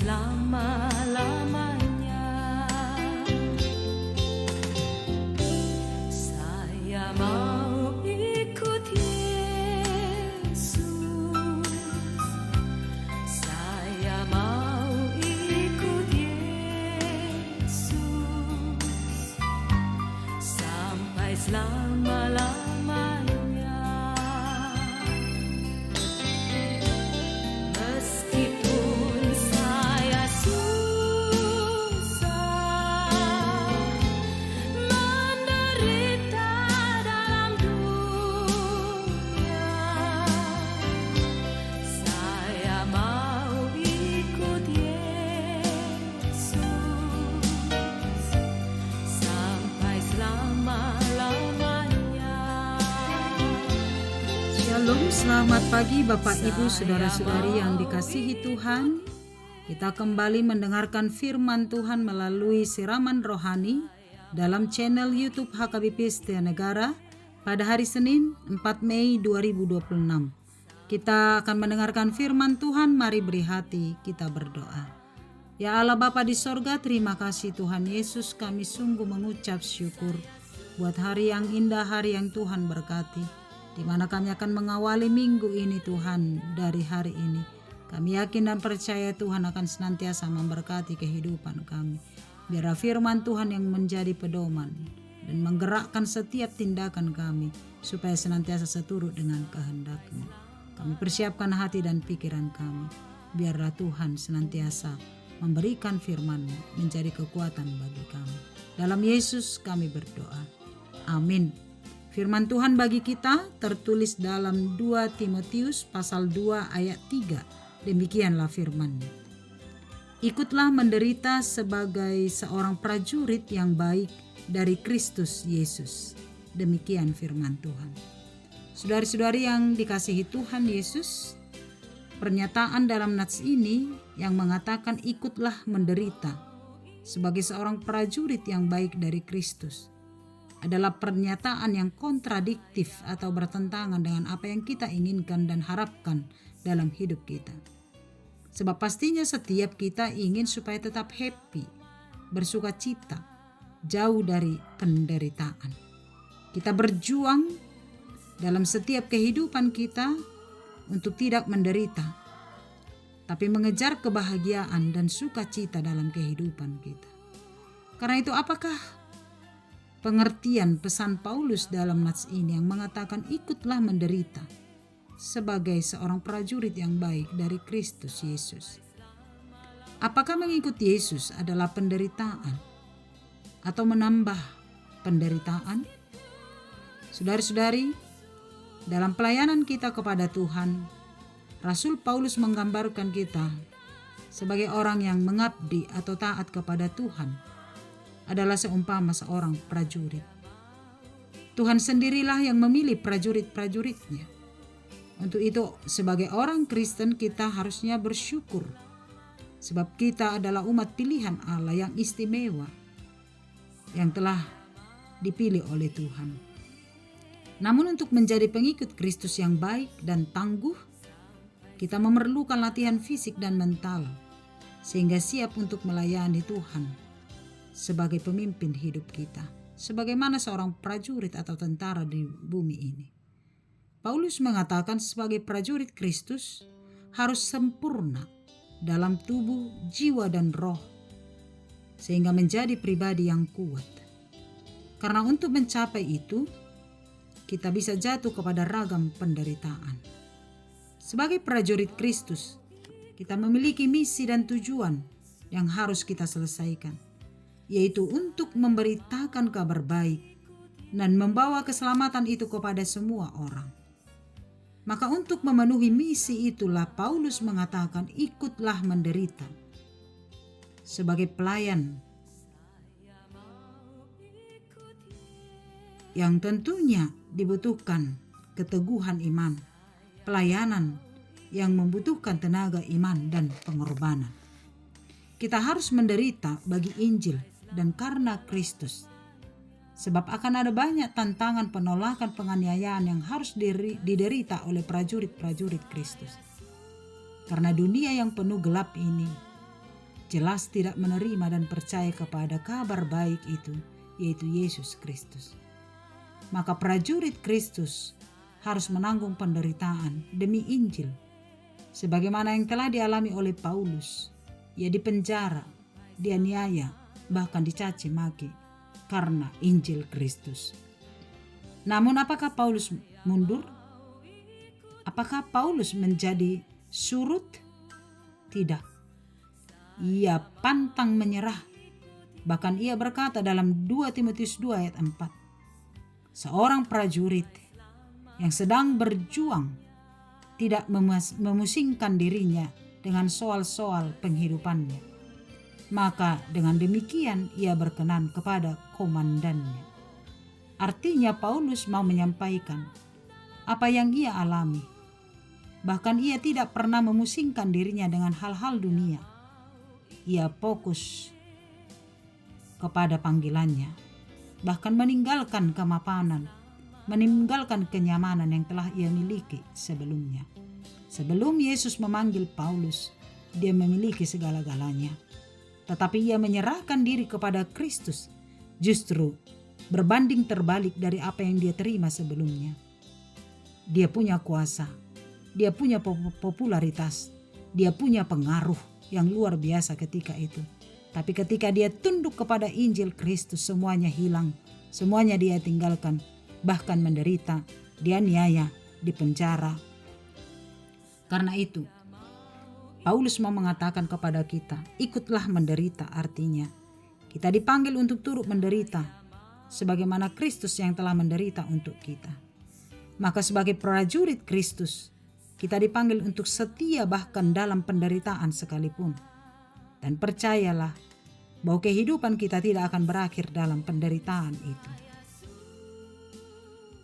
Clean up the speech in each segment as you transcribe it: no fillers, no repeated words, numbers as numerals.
selama-lamanya. Saya mau ikut Yesus, saya mau ikut Yesus sampai selama-lamanya. Meskipun saya susah menderita dalam dunia, saya mau ikut Yesus sampai selama-lamanya. Shalom, selamat pagi Bapak Ibu Saudara-saudari yang dikasihi Tuhan. Kita kembali mendengarkan firman Tuhan melalui siraman rohani dalam channel YouTube HKBP Setia Negara pada hari Senin 4 Mei 2026. Kita akan mendengarkan firman Tuhan, mari beri hati kita berdoa. Ya Allah Bapa di sorga, terima kasih Tuhan Yesus, kami sungguh mengucap syukur buat hari yang indah, hari yang Tuhan berkati, di mana kami akan mengawali minggu ini Tuhan. Dari hari ini kami yakin dan percaya Tuhan akan senantiasa memberkati kehidupan kami. Biarlah firman Tuhan yang menjadi pedoman dan menggerakkan setiap tindakan kami supaya senantiasa seturut dengan kehendak-Mu. Kami persiapkan hati dan pikiran kami. Biarlah Tuhan senantiasa memberikan firman-Mu menjadi kekuatan bagi kami. Dalam Yesus kami berdoa. Amin. Firman Tuhan bagi kita tertulis dalam 2 Timotius pasal 2 ayat 3. Demikianlah firman-Nya. Ikutlah menderita sebagai seorang prajurit yang baik dari Kristus Yesus. Demikian firman Tuhan. Saudari-saudari yang dikasihi Tuhan Yesus, pernyataan dalam nats ini yang mengatakan ikutlah menderita sebagai seorang prajurit yang baik dari Kristus adalah pernyataan yang kontradiktif atau bertentangan dengan apa yang kita inginkan dan harapkan dalam hidup kita. Sebab pastinya setiap kita ingin supaya tetap happy, bersuka cita, jauh dari penderitaan. Kita berjuang dalam setiap kehidupan kita untuk tidak menderita, tapi mengejar kebahagiaan dan sukacita dalam kehidupan kita. Karena itu apakah pengertian pesan Paulus dalam nats ini yang mengatakan ikutlah menderita sebagai seorang prajurit yang baik dari Kristus Yesus? Apakah mengikut Yesus adalah penderitaan atau menambah penderitaan? Saudari-saudari, dalam pelayanan kita kepada Tuhan, Rasul Paulus menggambarkan kita sebagai orang yang mengabdi atau taat kepada Tuhan adalah seumpama seorang prajurit. Tuhan sendirilah yang memilih prajurit-prajuritnya. Untuk itu, sebagai orang Kristen kita harusnya bersyukur sebab kita adalah umat pilihan Allah yang istimewa yang telah dipilih oleh Tuhan. Namun untuk menjadi pengikut Kristus yang baik dan tangguh, kita memerlukan latihan fisik dan mental sehingga siap untuk melayani Tuhan sebagai pemimpin hidup kita, sebagaimana seorang prajurit atau tentara di bumi ini. Paulus mengatakan sebagai prajurit Kristus harus sempurna dalam tubuh, jiwa, dan roh, sehingga menjadi pribadi yang kuat. Karena untuk mencapai itu, kita bisa jatuh kepada ragam penderitaan. Sebagai prajurit Kristus, kita memiliki misi dan tujuan yang harus kita selesaikan, yaitu untuk memberitakan kabar baik dan membawa keselamatan itu kepada semua orang. Maka untuk memenuhi misi itulah Paulus mengatakan ikutlah menderita sebagai pelayan yang tentunya dibutuhkan keteguhan iman, pelayanan yang membutuhkan tenaga iman dan pengorbanan. Kita harus menderita bagi Injil dan karena Kristus. Sebab akan ada banyak tantangan, penolakan, penganiayaan yang harus diderita oleh prajurit-prajurit Kristus. Karena dunia yang penuh gelap ini jelas tidak menerima dan percaya kepada kabar baik itu, yaitu Yesus Kristus. Maka prajurit Kristus harus menanggung penderitaan demi Injil, sebagaimana yang telah dialami oleh Paulus. Ia dipenjara, dianiaya, bahkan dicaci maki karena Injil Kristus. Namun apakah Paulus mundur? Apakah Paulus menjadi surut? Tidak. Ia pantang menyerah. Bahkan ia berkata dalam 2 Timotius 2 ayat 4, seorang prajurit yang sedang berjuang tidak memusingkan dirinya dengan soal-soal penghidupannya. Maka dengan demikian ia berkenan kepada komandannya. Artinya Paulus mau menyampaikan apa yang ia alami. Bahkan ia tidak pernah memusingkan dirinya dengan hal-hal dunia. Ia fokus kepada panggilannya. Bahkan meninggalkan kemapanan, meninggalkan kenyamanan yang telah ia miliki sebelumnya. Sebelum Yesus memanggil Paulus, dia memiliki segala-galanya. Tetapi ia menyerahkan diri kepada Kristus, justru berbanding terbalik dari apa yang dia terima sebelumnya. Dia punya kuasa, dia punya popularitas, dia punya pengaruh yang luar biasa ketika itu. Tapi ketika dia tunduk kepada Injil Kristus, semuanya hilang, semuanya dia tinggalkan, bahkan menderita, dianiaya, dipenjara. Karena itu, Paulus mau mengatakan kepada kita, ikutlah menderita. Artinya, kita dipanggil untuk turut menderita, sebagaimana Kristus yang telah menderita untuk kita. Maka sebagai prajurit Kristus, kita dipanggil untuk setia bahkan dalam penderitaan sekalipun. Dan percayalah bahwa kehidupan kita tidak akan berakhir dalam penderitaan itu.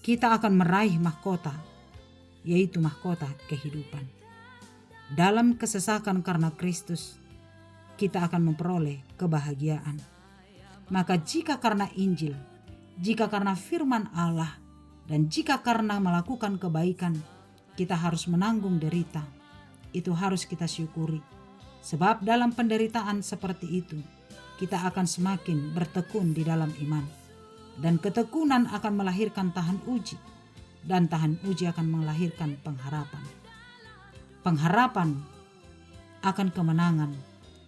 Kita akan meraih mahkota, yaitu mahkota kehidupan. Dalam kesesakan karena Kristus, kita akan memperoleh kebahagiaan. Maka jika karena Injil, jika karena firman Allah, dan jika karena melakukan kebaikan, kita harus menanggung derita. Itu harus kita syukuri. Sebab dalam penderitaan seperti itu, kita akan semakin bertekun di dalam iman. Dan ketekunan akan melahirkan tahan uji. Dan tahan uji akan melahirkan pengharapan. Pengharapan akan kemenangan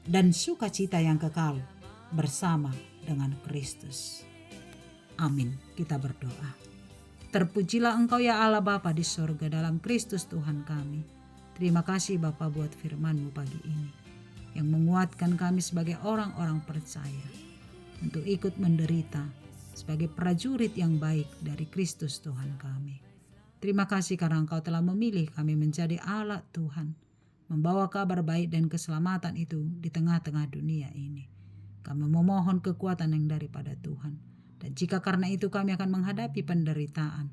dan sukacita yang kekal bersama dengan Kristus. Amin. Kita berdoa. Terpujilah Engkau ya Allah Bapa di sorga dalam Kristus Tuhan kami. Terima kasih Bapa buat firman-Mu pagi ini yang menguatkan kami sebagai orang-orang percaya untuk ikut menderita sebagai prajurit yang baik dari Kristus Tuhan kami. Terima kasih karena Engkau telah memilih kami menjadi alat Tuhan, membawa kabar baik dan keselamatan itu di tengah-tengah dunia ini. Kami memohon kekuatan yang daripada Tuhan. Dan jika karena itu kami akan menghadapi penderitaan,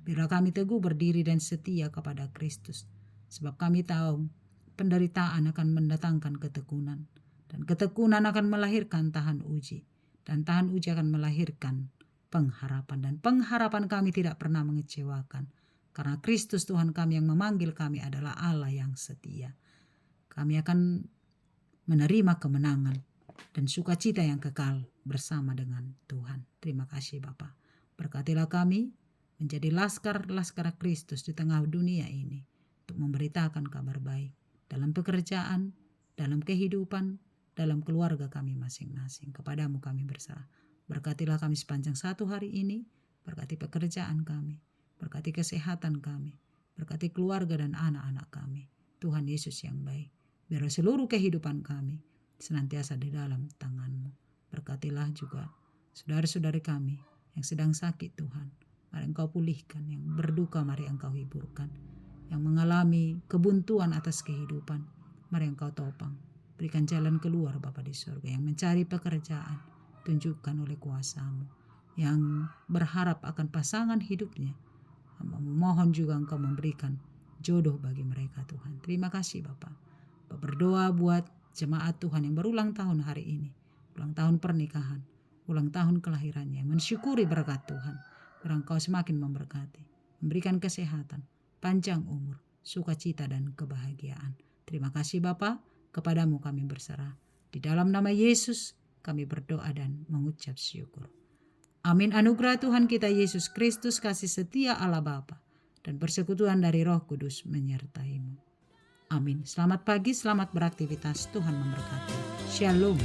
biarlah kami teguh berdiri dan setia kepada Kristus. Sebab kami tahu penderitaan akan mendatangkan ketekunan. Dan ketekunan akan melahirkan tahan uji. Dan tahan uji akan melahirkan pengharapan. Dan pengharapan kami tidak pernah mengecewakan. Karena Kristus Tuhan kami yang memanggil kami adalah Allah yang setia. Kami akan menerima kemenangan dan sukacita yang kekal bersama dengan Tuhan. Terima kasih Bapa. Berkatilah kami menjadi laskar-laskar Kristus di tengah dunia ini untuk memberitakan kabar baik dalam pekerjaan, dalam kehidupan, dalam keluarga kami masing-masing. Kepadamu kami berserah. Berkatilah kami sepanjang satu hari ini, berkati pekerjaan kami, berkati kesehatan kami, berkati keluarga dan anak-anak kami. Tuhan Yesus yang baik, biarlah seluruh kehidupan kami senantiasa di dalam tangan-Mu. Berkatilah juga saudara-saudari kami yang sedang sakit Tuhan. Mari Engkau pulihkan, yang berduka mari Engkau hiburkan. Yang mengalami kebuntuan atas kehidupan, mari Engkau topang. Berikan jalan keluar Bapa di surga. Yang mencari pekerjaan, tunjukkan oleh kuasa-Mu. Yang berharap akan pasangan hidupnya, memohon juga Engkau memberikan jodoh bagi mereka Tuhan. Terima kasih Bapa. Berdoa buat jemaat Tuhan yang berulang tahun hari ini, ulang tahun pernikahan, ulang tahun kelahirannya, mensyukuri berkat Tuhan. Biar Engkau semakin memberkati, memberikan kesehatan, panjang umur, sukacita dan kebahagiaan. Terima kasih Bapa, kepadamu kami berserah. Di dalam nama Yesus kami berdoa dan mengucap syukur. Amin. Anugerah Tuhan kita Yesus Kristus, kasih setia Allah Bapa, dan persekutuan dari Roh Kudus menyertaimu. Amin. Selamat pagi, selamat beraktivitas. Tuhan memberkati. Shalom.